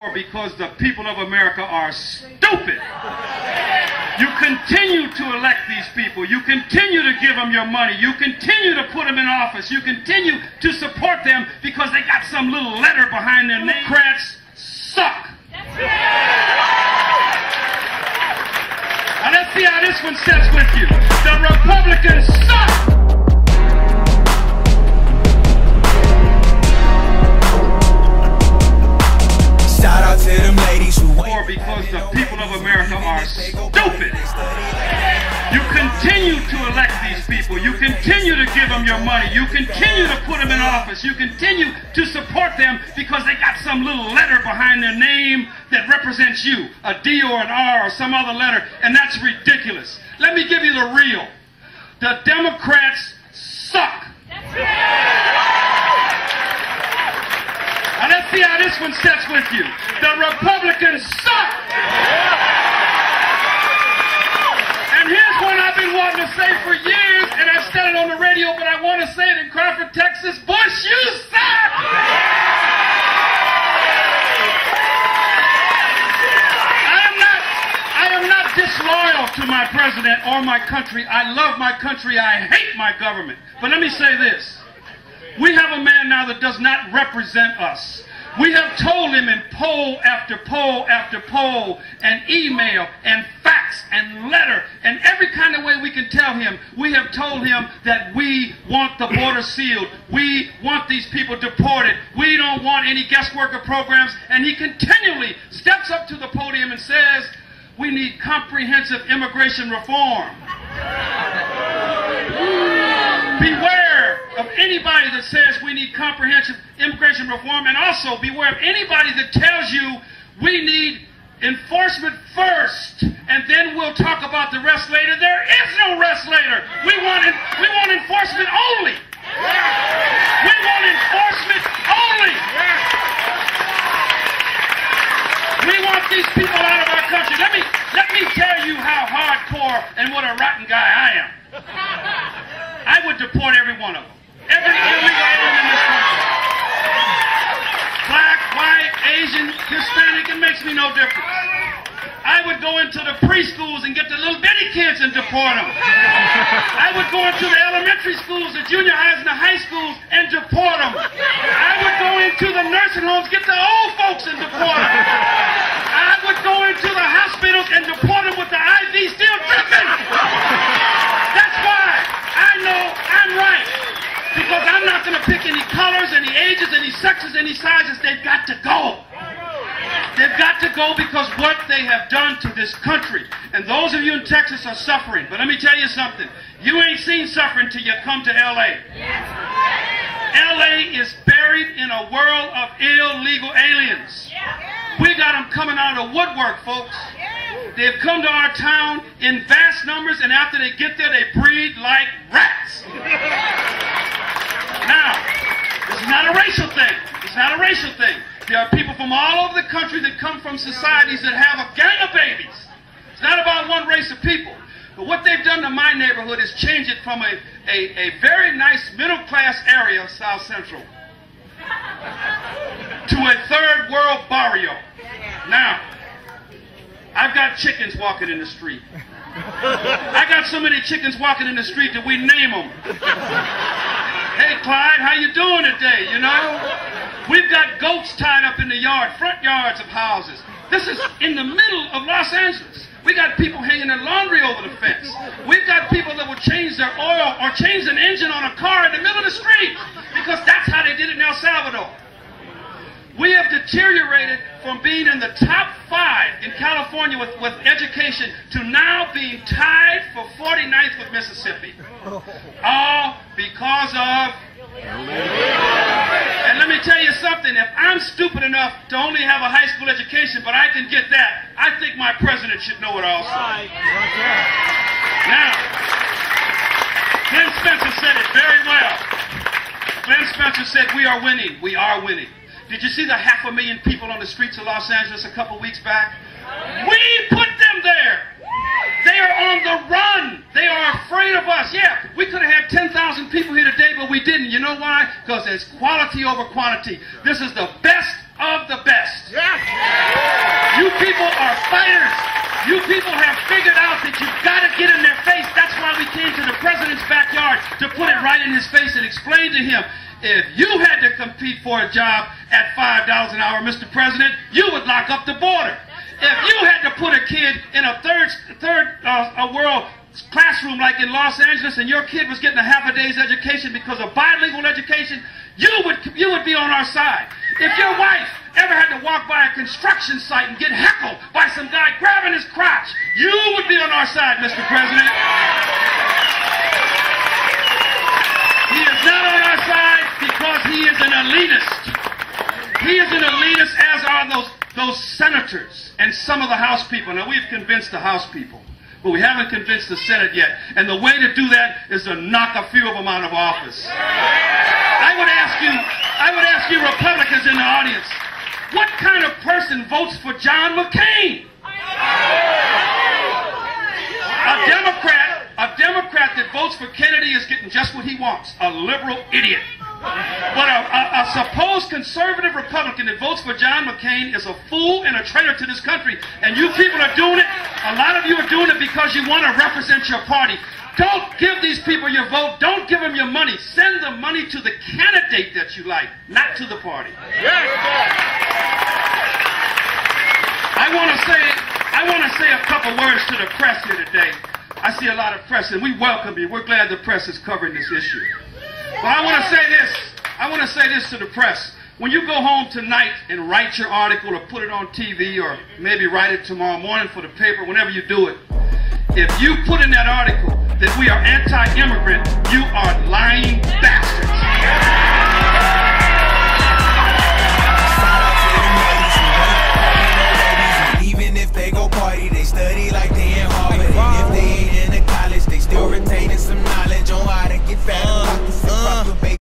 Because the people of America are stupid. You continue to elect these people. You continue to give them your money. You continue to put them in office. You continue to support them because they got some little letter behind their name. Democrats suck. Now let's see how this one sits with you. The Republicans suck. Shout out to them ladies who or because the people of America are stupid. You continue to elect these people. You continue to give them your money. You continue to put them in office. You continue to support them because they got some little letter behind their name that represents you, a D or an R or some other letter, and that's ridiculous. Let me give you the real. The Democrats suck. Now let's see how this one sits with you. The Republicans suck. And here's one I've been wanting to say for years, and I've said it on the radio, but I want to say it in Crawford, Texas. Bush, you suck! I am not disloyal to my president or my country. I love my country. I hate my government. But let me say this. We have a man now that does not represent us. We have told him in poll after poll after poll and email and fax and letter and every kind of way we can tell him, we have told him that we want the border sealed. We want these people deported. We don't want any guest worker programs. And he continually steps up to the podium and says, we need comprehensive immigration reform. Beware of anybody that says we need comprehensive immigration reform, and also beware of anybody that tells you we need enforcement first and then we'll talk about the rest later. There is no rest later. We want enforcement only. We want enforcement only. We want these people out of our country. Let me tell you how hardcore and what a rotten guy I am. I would deport every one of them. Every illegal alien in this country. Black, white, Asian, Hispanic, it makes me no difference. I would go into the preschools and get the little bitty kids and deport them. I would go into the elementary schools, the junior highs and the high schools and deport them. I would go into the nursing homes, get the old folks and deport them. I would go into the hospitals and deport them with the IV still dripping. That's why I know I'm right. Because I'm not going to pick any colors, any ages, any sexes, any sizes. They've got to go. They've got to go because what they have done to this country. And those of you in Texas are suffering. But let me tell you something. You ain't seen suffering till you come to L.A. L.A. is buried in a world of illegal aliens. We got them coming out of the woodwork, folks. They've come to our town in vast numbers, and after they get there, they breed like rats. Now, this is not a racial thing. It's not a racial thing. There are people from all over the country that come from societies that have a gang of babies. It's not about one race of people. But what they've done to my neighborhood is change it from a very nice middle-class area of South Central to a third world barrio. Now, I've got chickens walking in the street. I got so many chickens walking in the street that we name them. Hey, Clyde, how you doing today, you know? We've got goats tied up in the yard, front yards of houses. This is in the middle of Los Angeles. We got people hanging their laundry over the fence. We've got people that will change their oil or change an engine on a car in the middle of the street because that's how they did it in El Salvador. We have deteriorated from being in the top 5 in California with education to now being tied for 49th with Mississippi. All because of... And let me tell you something, if I'm stupid enough to only have a high school education, but I can get that, I think my president should know it also. Now, Glenn Spencer said it very well. Glenn Spencer said, we are winning. We are winning. Did you see the 500,000 people on the streets of Los Angeles a couple weeks back? We put them there. They are on the run. They are afraid of us. Yeah, we could have had 10,000 people here today, but we didn't. You know why? Because there's quality over quantity. This is the best of the best. Yes. people are fighters. You people have figured out that you've got to get in their face. That's why we came to the president's backyard to put it right in his face and explain to him, if you had to compete for a job at $5 an hour, Mr. President, you would lock up the border. If you had to put a kid in a third world classroom like in Los Angeles and your kid was getting a half a day's education because of bilingual education, you would be on our side. If your wife ever had to walk by a construction site and get heckled by some guy grabbing his crotch, you would be on our side, Mr. President. He is not on our side because he is an elitist. He is an elitist, as are those senators and some of the House people. Now, we've convinced the House people, but we haven't convinced the Senate yet. And the way to do that is to knock a few of them out of office. I would ask you Republicans in the audience, what kind of person votes for John McCain? A Democrat that votes for Kennedy is getting just what he wants, a liberal idiot. But a supposed conservative Republican that votes for John McCain is a fool and a traitor to this country. And you people are doing it. A lot of you are doing it because you want to represent your party. Don't give these people your vote. Don't give them your money. Send the money to the candidate that you like, not to the party. I want to say a couple words to the press here today. I see a lot of press, and we welcome you. We're glad the press is covering this issue. But I want to say this. I want to say this to the press. When you go home tonight and write your article or put it on TV or maybe write it tomorrow morning for the paper, whenever you do it, if you put in that article that we are anti-immigrant, you are lying bastards.